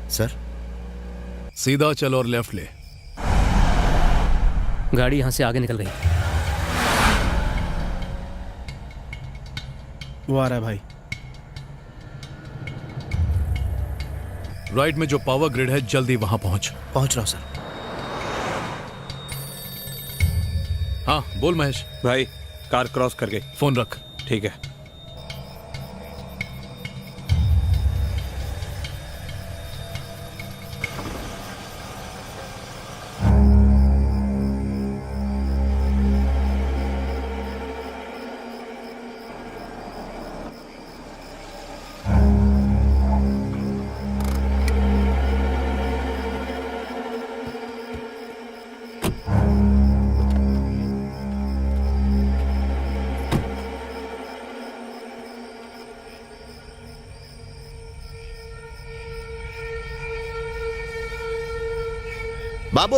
Sir सीधा चल और लेफ्ट ले। गाड़ी यहां से आगे निकल गई। वो आ रहा है भाई। राइट में जो पावर ग्रिड है, जल्दी वहां पहुंच रहा हूं सर। हाँ बोल महेश। भाई कार क्रॉस कर गई। फोन रख। ठीक है। बाबू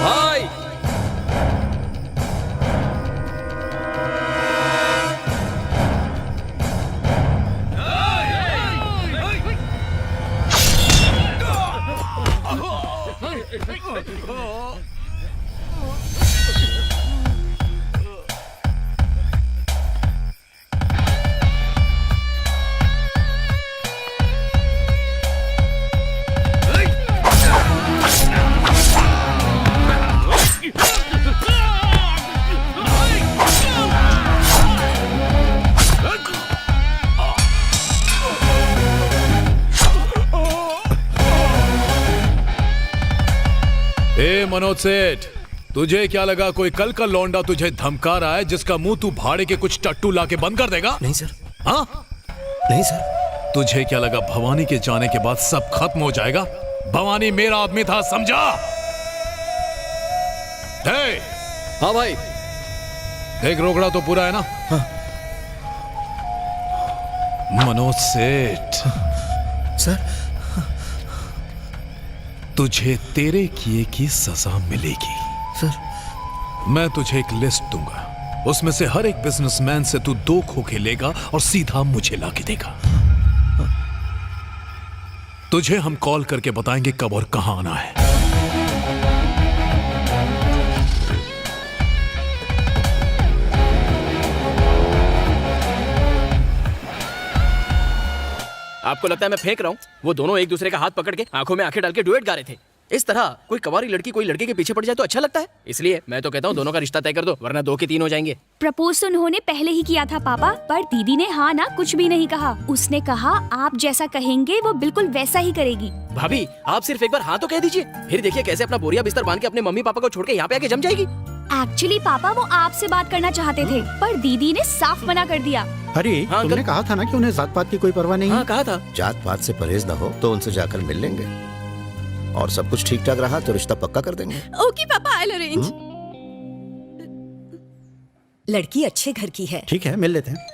भाई मनोज सेठ, तुझे क्या लगा कोई कल का लौंडा तुझे धमका रहा है जिसका मुंह तू भाड़े के कुछ टट्टू लाके बंद कर देगा? नहीं सर। हाँ नहीं सर। तुझे क्या लगा भवानी के जाने के बाद सब खत्म हो जाएगा? भवानी मेरा आदमी था, समझा? हाँ भाई। देख रोकड़ा तो पूरा है ना? हाँ। मनोज सेठ सर, तुझे तेरे किए की सजा मिलेगी। सर मैं तुझे एक लिस्ट दूंगा, उसमें से हर एक बिजनेसमैन से तू 2 खोखे लेगा और सीधा मुझे लाके देगा। तुझे हम कॉल करके बताएंगे कब और कहां आना है। आपको लगता है मैं फेंक रहा हूँ? वो दोनों एक दूसरे का हाथ पकड़ के आंखों में आंखें डाल के डुएट गा रहे थे। इस तरह कोई कवारी लड़की कोई लड़के के पीछे पड़ जाए तो अच्छा लगता है। इसलिए मैं तो कहता हूँ दोनों का रिश्ता तय कर दो, वरना 2 के 3 हो जाएंगे। प्रपोज तो उन्होंने पहले ही किया था पापा, पर दीदी ने हाँ ना कुछ भी नहीं कहा। उसने कहा आप जैसा कहेंगे वो बिल्कुल वैसा ही करेगी। भाभी आप सिर्फ एक बार हाँ तो कह दीजिए, फिर देखिए कैसे अपना बोरिया बिस्तर बांध के अपने मम्मी पापा को छोड़ के यहाँ पे आके जम जाएगी। एक्चुअली पापा वो आपसे बात करना चाहते थे, पर दीदी ने साफ मना कर दिया। अरे हाँ, तुमने कहा था ना कि उन्हें जात पात की कोई परवाह नहीं है। हाँ कहा था। जात पात से परहेज ना हो तो उनसे जाकर मिल लेंगे, और सब कुछ ठीक ठाक रहा तो रिश्ता पक्का कर देंगे। ओके पापा, आई विल अरेंज। लड़की अच्छे घर की है। ठीक है, मिल लेते हैं।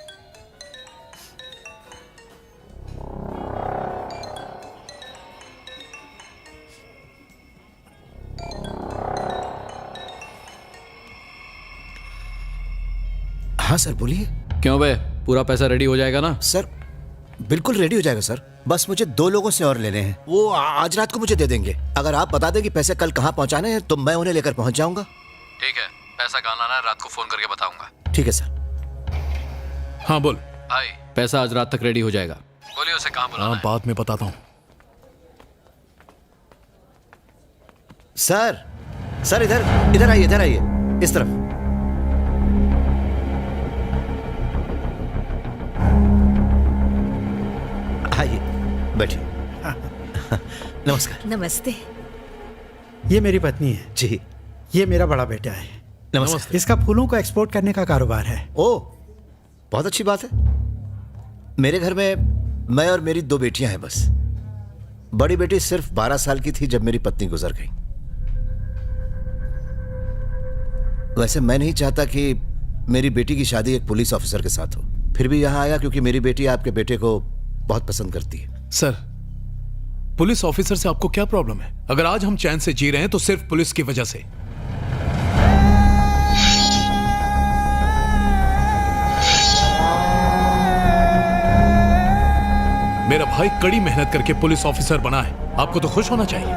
हाँ सर बोलिए। क्यों बे, पूरा पैसा रेडी हो जाएगा ना? सर बिल्कुल रेडी हो जाएगा सर, बस मुझे 2 लोगों से और लेने हैं, वो आज रात को मुझे दे देंगे। अगर आप बता दें कि पैसे कल कहाँ पहुँचाने हैं तो मैं उन्हें लेकर पहुँच जाऊंगा। ठीक है, पैसा कहाँ लाना है रात को फोन करके बताऊंगा। ठीक है सर। हाँ बोल। भाई पैसा आज रात तक रेडी हो जाएगा, बोलिए उसे कहाँ बुलाना हाँ है। बाद में बताता हूँ। सर सर इधर आइए इस तरफ। आइए बैठिए। नमस्कार। नमस्ते। ये मेरी पत्नी है जी। ये मेरा बड़ा बेटा है। नमस्कार। इसका फूलों को एक्सपोर्ट करने का कारोबार है। ओ बहुत अच्छी बात है। मेरे घर में मैं और मेरी 2 बेटियां हैं बस। बड़ी बेटी सिर्फ 12 साल की थी जब मेरी पत्नी गुजर गई। वैसे मैं नहीं चाहता कि मेरी बेटी की शादी एक पुलिस ऑफिसर के साथ हो, फिर भी यहां आया क्योंकि मेरी बेटी आपके बेटे को बहुत पसंद करती है। सर पुलिस ऑफिसर से आपको क्या प्रॉब्लम है? अगर आज हम चैन से जी रहे हैं तो सिर्फ पुलिस की वजह से। भाई कड़ी मेहनत करके पुलिस ऑफिसर बना है, आपको तो खुश होना चाहिए।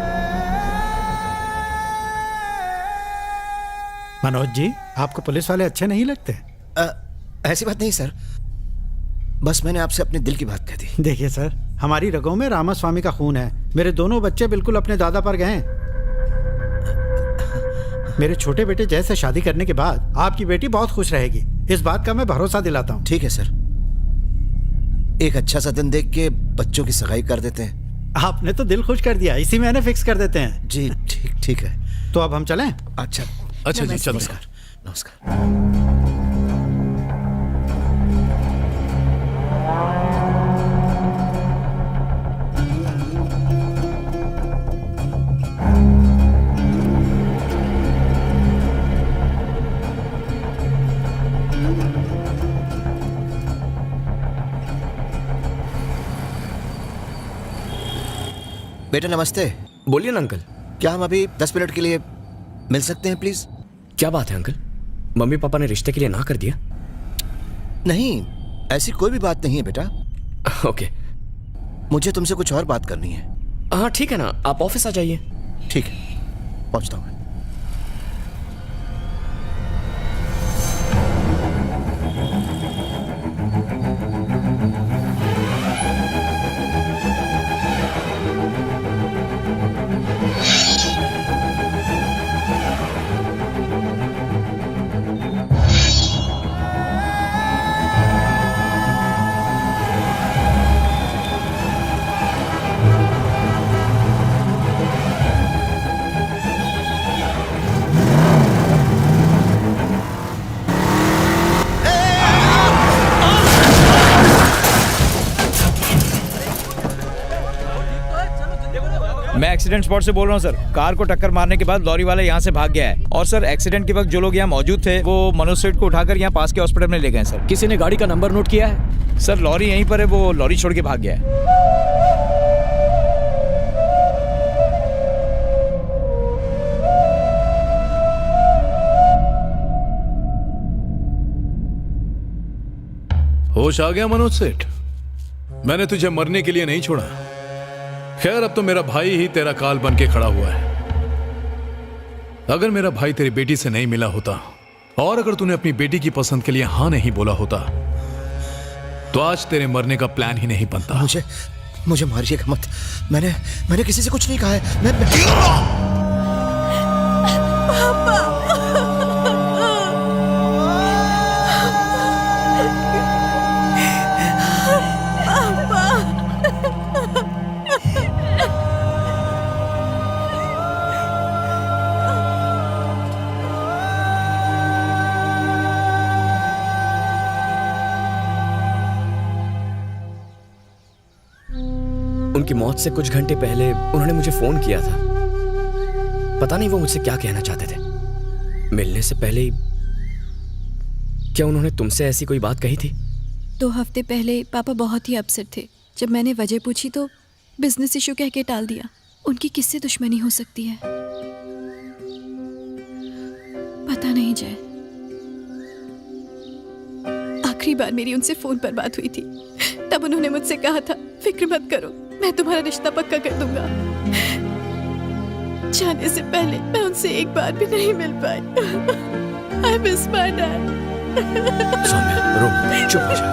मनोज जी, आपको पुलिस वाले अच्छे नहीं लगते? ऐसी बात नहीं सर, बस मैंने आपसे अपने दिल की बात कह दी। देखिए सर, हमारी रगों में रामास्वामी का खून है। मेरे दोनों बच्चे बिल्कुल अपने दादा पर गए हैं। मेरे छोटे बेटे जैसे शादी करने के बाद आपकी बेटी बहुत खुश रहेगी, इस बात का मैं भरोसा दिलाता हूँ। ठीक है सर, एक अच्छा सा दिन देख के बच्चों की सगाई कर देते हैं। आपने तो दिल खुश कर दिया, इसी महीने फिक्स कर देते हैं। जी ठीक ठीक है। तो अब हम चलें? अच्छा अच्छा जी, चलो। नमस्कार नमस्कार। बेटा नमस्ते। बोलिए ना अंकल। क्या हम अभी 10 मिनट के लिए मिल सकते हैं प्लीज? क्या बात है अंकल, मम्मी पापा ने रिश्ते के लिए ना कर दिया? नहीं, ऐसी कोई भी बात नहीं है बेटा। ओके, मुझे तुमसे कुछ और बात करनी है। हाँ ठीक है ना, आप ऑफिस आ जाइए। ठीक है, पहुंचता हूँ। मैं एक्सीडेंट स्पॉट से बोल रहा हूँ सर। कार को टक्कर मारने के बाद लॉरी वाला यहाँ से भाग गया है। और सर एक्सीडेंट के वक्त जो लोग यहाँ मौजूद थे वो मनोज सेठ को उठाकर यहाँ पास के हॉस्पिटल में ले गए सर। किसी ने गाड़ी का नंबर नोट किया है? सर लॉरी यहीं पर है, वो लॉरी छोड़ के भाग गया है। होश आ गया मनोज सेठ? मैंने तुझे मरने के लिए नहीं छोड़ा। खैर अब तो मेरा भाई ही तेरा काल बन के खड़ा हुआ है। अगर मेरा भाई तेरी बेटी से नहीं मिला होता और अगर तूने अपनी बेटी की पसंद के लिए हां नहीं बोला होता तो आज तेरे मरने का प्लान ही नहीं बनता। मुझे मारिएगा मत। मैंने किसी से कुछ नहीं कहा है। उनकी मौत से कुछ घंटे पहले उन्होंने मुझे फोन किया था। पता नहीं वो मुझसे क्या कहना चाहते थे। मिलने से पहले ही क्या उन्होंने तुमसे ऐसी कोई बात कही थी? 2 हफ्ते पहले पापा बहुत ही अपसेट थे। जब मैंने वजह पूछी तो बिजनेस इशू कह के टाल दिया। उनकी किससे दुश्मनी हो सकती है पता नहीं जय। आखिरी बार मेरी उनसे फोन पर बात हुई थी, तब उन्होंने मुझसे कहा था फिक्र मत करो, मैं तुम्हारा रिश्ता पक्का कर दूंगा। जाने से पहले मैं उनसे एक बार भी नहीं मिल पाई। I miss my dad. Saumya, रो, चुप हो जा।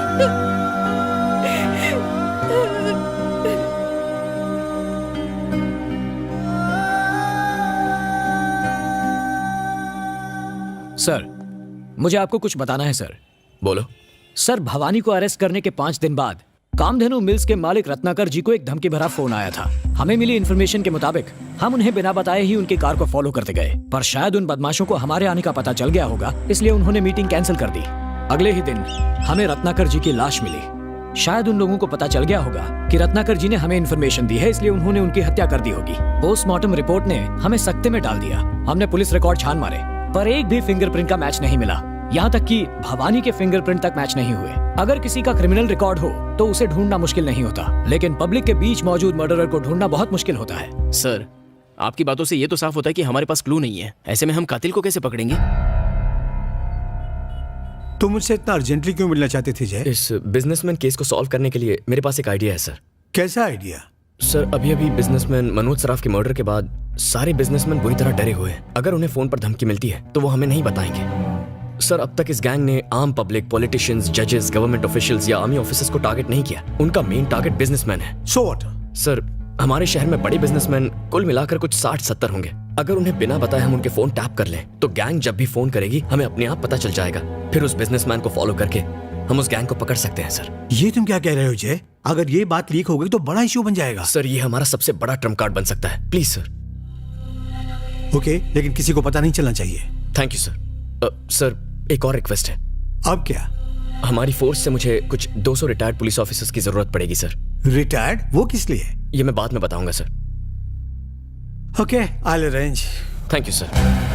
सर, मुझे आपको कुछ बताना है सर। बोलो। सर, भवानी को अरेस्ट करने के 5 दिन बाद कामधेनु मिल्स के मालिक रत्नाकर जी को एक धमकी भरा फोन आया था। हमें मिली इन्फॉर्मेशन के मुताबिक हम उन्हें बिना बताए ही उनकी कार को फॉलो करते गए, पर शायद उन बदमाशों को हमारे आने का पता चल गया होगा, इसलिए उन्होंने मीटिंग कैंसिल कर दी। अगले ही दिन हमें रत्नाकर जी की लाश मिली। शायद उन लोगों को पता चल गया होगा कि रत्नाकर जी ने हमें इन्फॉर्मेशन दी है, इसलिए उन्होंने उनकी हत्या कर दी होगी। पोस्टमार्टम रिपोर्ट ने हमें सकते में डाल दिया। हमने पुलिस रिकॉर्ड छान मारे, पर एक भी फिंगरप्रिंट का मैच नहीं मिला। यहाँ तक कि भवानी के फिंगरप्रिंट तक मैच नहीं हुए। अगर किसी का क्रिमिनल रिकॉर्ड हो तो उसे ढूंढना मुश्किल नहीं होता, लेकिन पब्लिक के बीच मौजूद मर्डरर को ढूंढना बहुत मुश्किल होता है। सर, आपकी बातों से ये तो साफ होता है कि हमारे पास क्लू नहीं है। ऐसे में हम कातिल को कैसे पकड़ेंगे? तुम मुझसे इतना अर्जेंटली क्यों मिलना चाहते थे जय? इस बिजनेसमैन केस को सॉल्व करने के लिए मेरे पास एक आइडिया है सर। कैसा आइडिया? सर अभी अभी बिजनेसमैन मनोज सराफ के मर्डर के बाद सारे बिजनेसमैन बुरी तरह डरे हुए हैं। अगर उन्हें फोन पर धमकी मिलती है तो वो हमें नहीं बताएंगे। सर अब तक इस गैंग ने आम पब्लिक, पॉलिटिशियंस, जजेस, गवर्नमेंट ऑफिशियल्स या आर्मी ऑफिसर्स को टारगेट नहीं किया। उनका मेन टारगेट बिजनेसमैन है। So what? सर हमारे शहर में बड़े बिजनेसमैन कुल मिलाकर कुछ 60-70 होंगे। अगर उन्हें बिना बताए हम उनके फोन टैप कर लें तो गैंग जब भी फोन करेगी हमें अपने आप पता चल जाएगा। फिर उस बिजनेसमैन को फॉलो करके हम उस गैंग को पकड़ सकते हैं। सर ये तुम क्या कह रहे हो जय? अगर ये बात लीक हो गई तो बड़ा इश्यू बन जाएगा। सर ये हमारा सबसे बड़ा ट्रम्प कार्ड बन सकता है। Please sir. ओके, लेकिन किसी को पता नहीं चलना चाहिए। Thank you sir. सर एक और रिक्वेस्ट है। अब क्या? हमारी फोर्स से मुझे कुछ 200 रिटायर्ड पुलिस ऑफिसर्स की जरूरत पड़ेगी सर। रिटायर्ड? वो किस लिए? ये मैं बाद में बताऊंगा sir. Okay, I will arrange. Thank you sir.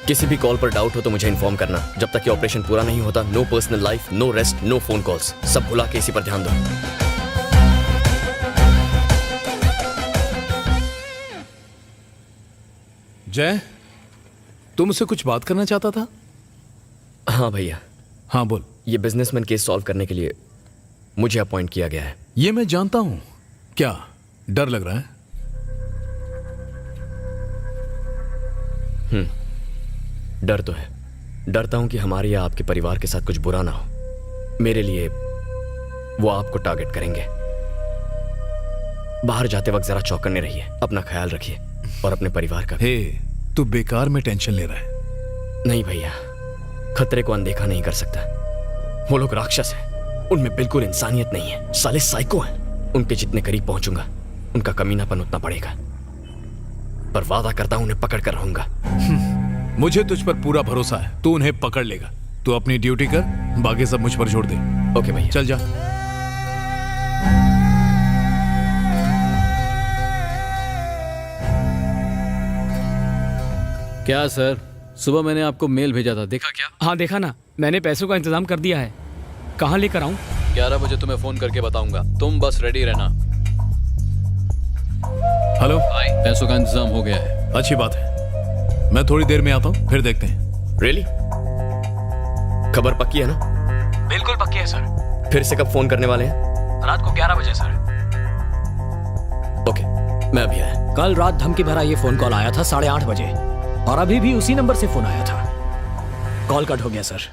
किसी भी कॉल पर डाउट हो तो मुझे इन्फॉर्म करना। जब तक ये ऑपरेशन पूरा नहीं होता, no personal life, no rest, no phone calls. सब भुला के इसी पर ध्यान दो। जय, तुम मुझसे कुछ बात करना चाहता था? हाँ भैया। हाँ बोल। ये बिजनेसमैन केस सॉल्व करने के लिए मुझे अपॉइंट किया गया है। ये मैं जानता हूं। क्या डर लग रहा है? डर तो है। डरता हूं कि हमारे या आपके परिवार के साथ कुछ बुरा ना हो। मेरे लिए वो आपको टारगेट करेंगे। बाहर जाते वक्त जरा चौकन्ने रहिए, अपना ख्याल रखिए और अपने परिवार का। हे, तू बेकार में टेंशन ले रहा है। नहीं भैया, खतरे को अनदेखा नहीं कर सकता। वो लोग राक्षस हैं, उनमें बिल्कुल इंसानियत नहीं है। साले साइको हैं। उनके जितने करीब पहुंचूंगा उनका कमीनापन उतना बढ़ेगा। पर वादा करता हूं उन्हें पकड़ कर रहूंगा। मुझे तुझ पर पूरा भरोसा है, तू उन्हें पकड़ लेगा। तू अपनी ड्यूटी कर, बाकी सब मुझ पर छोड़ दे। ओके भैया। चल जा। क्या सर, सुबह मैंने आपको मेल भेजा था, देखा क्या? हाँ देखा ना, मैंने पैसों का इंतजाम कर दिया है। कहाँ लेकर आऊँ? 11 बजे तुम्हें फोन करके बताऊंगा, तुम बस रेडी रहना। हेलो, पैसों का इंतजाम हो गया है। अच्छी बात है, मैं थोड़ी देर में आता हूँ, फिर देखते हैं। रियली? खबर पक्की है ना? बिल्कुल पक्की है सर। फिर से कब फोन करने वाले हैं? रात को 11 बजे सर। ओके, मैं अभी आया। कल रात धमकी भरा ये फोन कॉल आया था 8:30 बजे और अभी भी उसी नंबर से फोन आया था। कॉल कट हो गया सर।